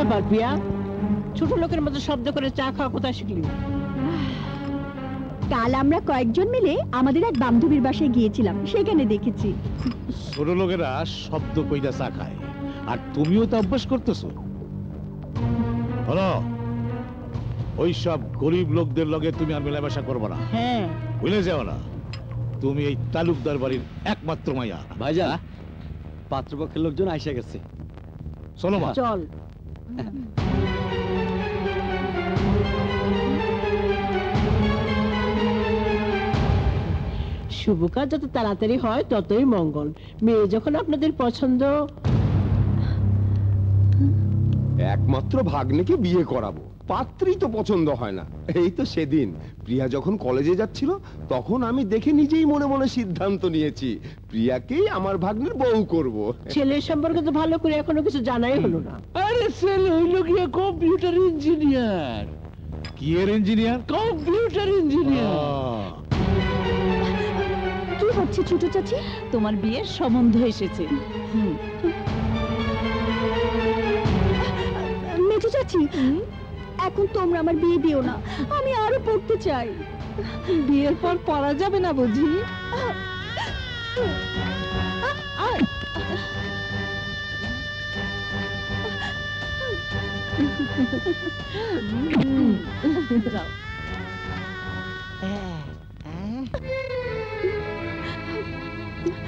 ব্যাপার প্রিয়া, ছোট লোকের মতো শব্দ করে চা খাওয়া কোথায় শিখলি? কাল আমরা কয়েকজন মিলে আমাদের এক বান্ধবীর বাসায় গিয়েছিলাম, সেখানে দেখেছি। ছোট লোকেরা শব্দ কইরা চা খায়, আর তুমিও তো অভ্যাস করতেছো। হলো ওই সব গরিব লোকদের লগে তুমি আর মেলামেশা করবো না। হ্যাঁ, ভুলে যাও না তুমি এই তালুকদার বাড়ির একমাত্র মাইয়া। ভাইজান, পাত্রপক্ষের লোকজন আইসা গেছে, চলো মা। চল। শুভ কাজ যত তাড়াতাড়ি হয় ততই মঙ্গল। মেয়ে যখন আপনাদের পছন্দ। একমাত্র ভাগ্নেকে বিয়ে করাবো, পাত্রী তো পছন্দ হয় না। এই তো সেদিন প্রিয়া যখন কলেজে যাচ্ছিল তখন আমি দেখে নিজেই মনে মনে সিদ্ধান্ত নিয়েছি প্রিয়াকেই আমার ভাগ্নের বউ করব। ছেলের সম্পর্কে তো ভালো করে এখনো কিছু জানাই হলো না। আরে ছেলে হইল গিয়ে কম্পিউটার ইঞ্জিনিয়ার। কি এর ইঞ্জিনিয়ার? Computer engineer. কি হচ্ছে ছোট চাচি? তোমার বিয়ের সম্বন্ধ এসেছে। মেজো চাচি, এখন তোমরা আমার বিয়ে দিও না, আমি আরো পড়তে চাই। বিয়ের পর পড়া যাবে না বুঝি?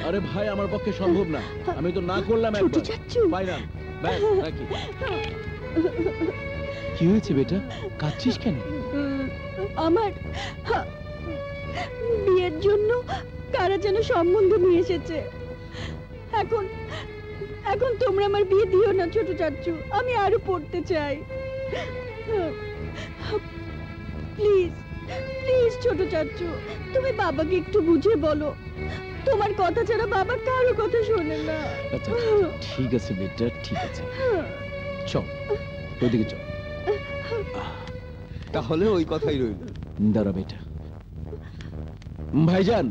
আরে ভাই, আমার পক্ষে সম্ভব না, আমি তো না করলাম ছোট চাচু, ফাইনাল। কি হয়েছে বেটা, কাঁদছিস কেন? আমার বিয়ের জন্য কারা যেন সম্বন্ধ নিয়ে এসেছে। এখন এখন তোমরা আমার বিয়ে দিও না ছোট চাচু, আমি আরো পড়তে চাই। প্লিজ প্লিজ ছোট চাচু, তুমি বাবাকে একটু বুঝিয়ে বলো, তোমার কথা ছাড়া বাবা কারো কথা শোনে না। আচ্ছা ঠিক আছে বেটা, ঠিক আছে, চল ওইদিকে চল। তাহলে ওই কথাই রইল। দাঁড়া বেটা। ভাইজান,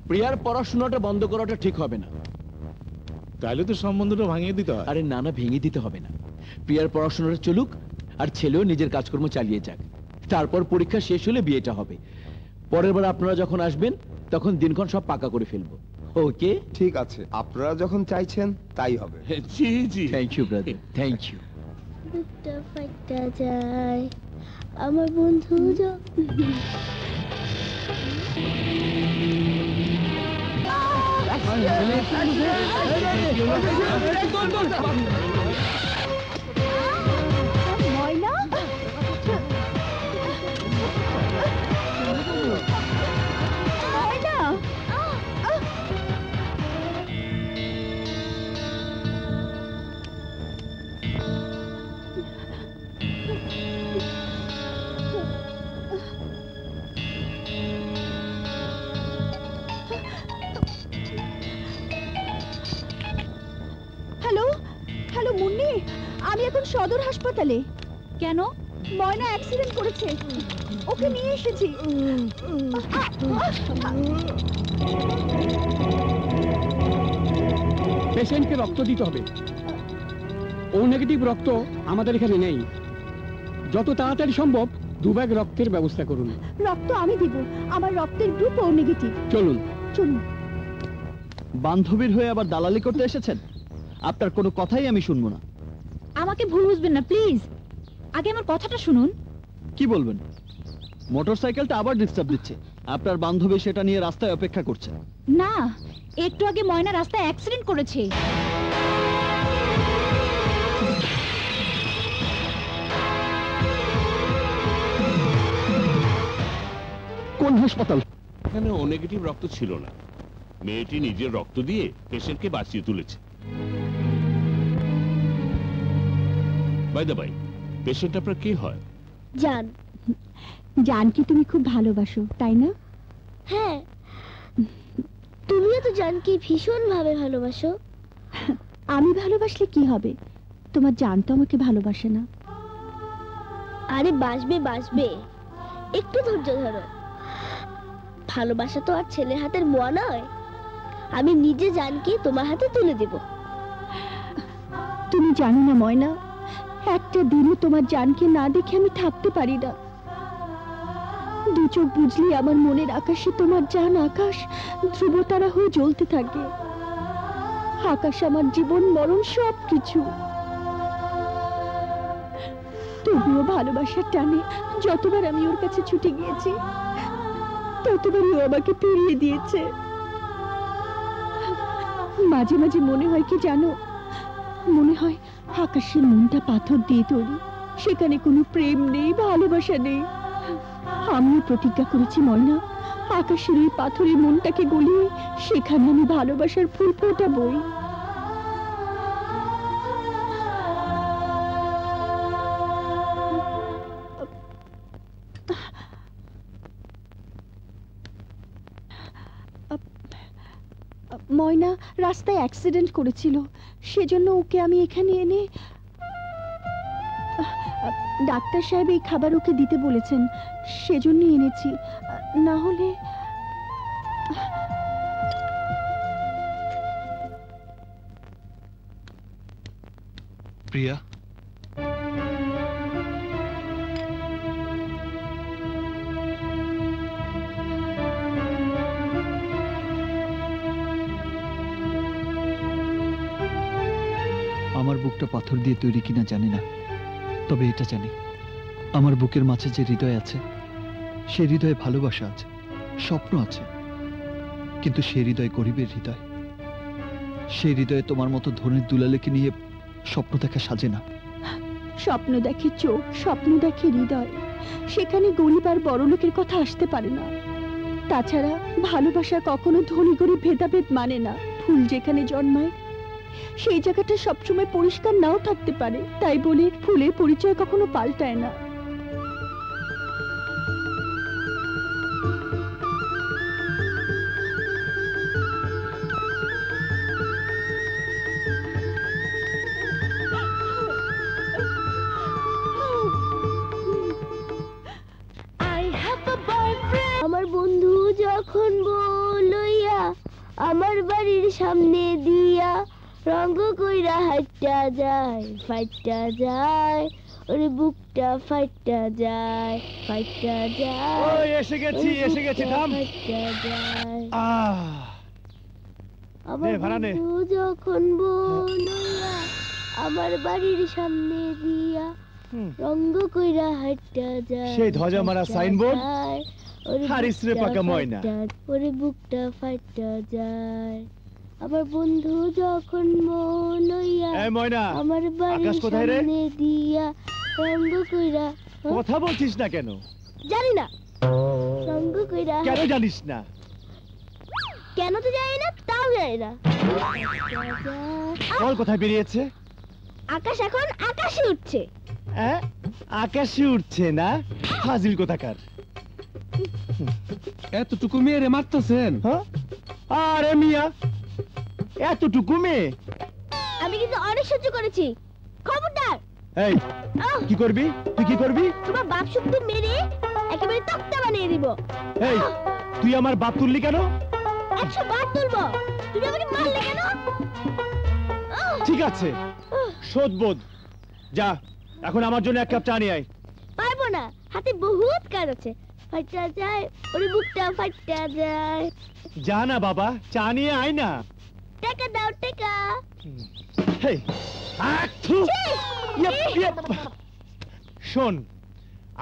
প্রিয়ার পড়াশোনাটা বন্ধ করাটা ঠিক হবে না। তাহলে তো সম্বন্ধটা ভাঙিয়ে দিতে হয়। আরে না না, ভেঙে দিতে হবে না। প্রিয়ার পড়াশোনাটা চলুক, আর ছেলেও নিজের কাজকর্ম চালিয়ে যাক। তারপর পরীক্ষা শেষ হলে বিয়েটা হবে। পরের বার আপনারা যখন আসবেন তখন দিনক্ষণ সব পাকা করে ফেলবো। ওকে? ঠিক আছে, আপনারা যখন চাইছেন তাই হবে। জি জি, thank you brother, thank you. বুকটা ফাটা যায় আমার বন্ধু ময়না, ময়না, হ্যালো হ্যালো মুন্নি, আমি এখন সদর হাসপাতালে। কেন? ময়না অ্যাক্সিডেন্ট করেছে, ওকে নিয়ে এসেছি। পেশেন্টকে রক্ত দিতে হবে। ও নেগেটিভ রক্ত আমাদের এখানে নেই। যত তাড়াতাড়ি সম্ভব 2 ব্যাগ রক্তের ব্যবস্থা করুন। রক্ত আমি দিব, আমার রক্তের গ্রুপ ও নেগেটিভ। চলুন চলুন। বান্ধবীর হয়ে আবার দালালি করতে এসেছেন? আপনার কোনো কথাই আমি শুনবো না। আমাকে ভুল বুঝবেন না প্লিজ, আগে আমার কথাটা শুনুন। কি বলবেন? মোটরসাইকেলটা আবার ডিস্টার্ব দিচ্ছে। আপনার বান্ধবী সেটা নিয়ে রাস্তায় অপেক্ষা করছে। না, একটু আগে ময়না রাস্তায় অ্যাক্সিডেন্ট করেছে। কোন হাসপাতাল? এখানে ও নেগেটিভ রক্ত ছিল না, মেয়েটি নিজের রক্ত দিয়ে পেশেন্টকে বাঁচিয়ে তুলেছে। বাই দ্য বাই, পেশেন্ট আপনার কে হয়? জান। জানকে তুমি খুব ভালোবাসো, তাই না? হ্যাঁ, তুমিও তো জানকে ভীষণ ভাবে ভালোবাসো। আমি ভালোবাসলে কি হবে? তোমার জান তো আমাকে ভালোবাসে না। আরে বাসবে বাসবে, একটু ধৈর্য ধরো। ভালোবাসা তো আর ছেলের হাতের মোয়া নয়। আমি নিজে জানকে তোমার হাতে তুলে দেব। তুমি জানো না ময়না, একটা দিনও তোমার জানকে না দেখে আমি থাকতে পারি না। দু চোখ বুঝলি আমার মনের আকাশে তোমার জান আকাশ ধ্রুবতারা হয়ে জ্বলতে থাকে। আকাশ আমার জীবন মরণ সব কিছু। তবুও ভালোবাসার টানে যতবার আমি ওর কাছে ছুটে গিয়েছি ততবারই ও আমাকে ফিরিয়ে দিয়েছে। মাঝে মাঝে মনে হয় কি জানো, মনে হয় আকাশের মনটা পাথর দিয়ে তৈরি, সেখানে কোনো প্রেম নেই, ভালোবাসা নেই। আমিও প্রতিজ্ঞা করেছি ময়না, আকাশের ওই পাথরের মনটাকে গলিয়ে সেখানে আমি ভালোবাসার ফুল ফোটাবই। ময়না রাস্তায় অ্যাক্সিডেন্ট করেছিল, সেজন্য ওকে আমি এখানে এনে ডাক্তার সাহেব এই খাবার ওকে দিতে বলেছেন, সেজন্য এনেছি। না হলে প্রিয়া, আমার বুকটা পাথর দিয়ে তৈরি কিনা জানি না, তবে এটা জানি আমার বুকের মাঝে যে হৃদয় আছে সে হৃদয়ে ভালোবাসা আছে, স্বপ্ন আছে, কিন্তু সে হৃদয় গরিবের হৃদয়। সেই হৃদয়ে তোমার মতো ধনের দুলালেকে নিয়ে স্বপ্ন দেখা সাজে না। স্বপ্ন দেখে চোখ, স্বপ্ন দেখে হৃদয়, সেখানে গরিব আর বড়লোকের কথা আসতে পারে না। তাছাড়া ভালোবাসা কখনো ধনী গরিব ভেদাভেদ মানে না। ফুল যেখানে জন্মায় সেই জায়গাটা সবসময় পরিষ্কার নাও থাকতে পারে, তাই বলে ফুলের পরিচয় কখনো পাল্টায় না। আমার বন্ধু যখন বলইয়া আমার বাড়ির সামনে দিয়া রঙ্গ কইরা হাইটা যায়, ফাইটা যায়, ওরে বুকটা ফাইটা যায়, ফাইটা যায়। ওই এসে গেছি থাম। ফাইটা যায়। নে, ভাড়া নে। আমার বন্ধু যখন বলইয়া আমার বাড়ির সামনে দিয়া রঙ্গ কইরা হাইটা যায়, সেই ধ্বজা মারা সাইনবোর্ড ওরে হারিসরে বুকটা পাকা ময়না। ফাইটা, ওরে বুকটা ফাইটা যায়। আমার বন্ধু যখন মলইয়া এই ময়না, আমার বাড়ির আকাশ কোথায় রে? সামনে দিয়া রঙ্গ কইরা, কথা বলছিস না কেন? জানি না রঙ্গ কইরা। কেন জানিস না? কেন তো জানি না, তাও জানি না। বল কোথায় বেরিয়েছে? আকাশ এখন আকাশে উঠছে। আকাশে উঠছে না? ফাজিল কোথাকার। এতটুকু মেয়েরে মারতেছেন? আরে মিয়া, এতটুকু মেয়ে? আমি কিন্তু অনেক সহ্য করেছি, খবরদার। এই কি করবি? তুই কি করবি? তোমার বাপ শুদ্ধ মেরে একেবারে তক্তা বানিয়ে দিব। এই তুই আমার বাপ তুললি কেন? 100 বার তুলবো। তুমি আমাকে মারলে কেন? ঠিক আছে, শোধবোধ। যা এখন আমার জন্য এক কাপ চা নিয়ে আয়। পারবো না, হাতে বহুত কাজ আছে। ফাইটা যায়, ওরে বুকটা ফাইটা যায়। যা না বাবা, চা নিয়ে আয় না। টাকা দাও, টাকা। হেই, আথু! শোন,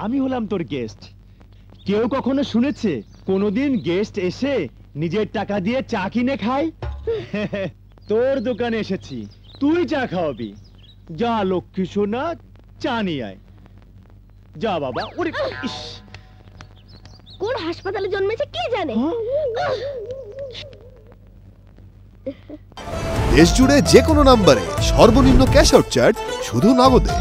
আমি হলাম তোর গেস্ট। কেউ কখনো শুনেছে কোনোদিন গেস্ট এসে নিজের টাকা দিয়ে চা কিনে খায়? তোর দোকানে এসেছি, তুই চা খাওয়াবি। যা লক্ষ্মী সোনা, চা নিয়ে আয়। যা বাবা। ওরে ইস, কোন হাসপাতালে জন্মেছে কে জানে। দেশ জুড়ে যে কোনো নম্বরে সর্বনিম্ন ক্যাশ আউট চার্জ শুধু নগদে।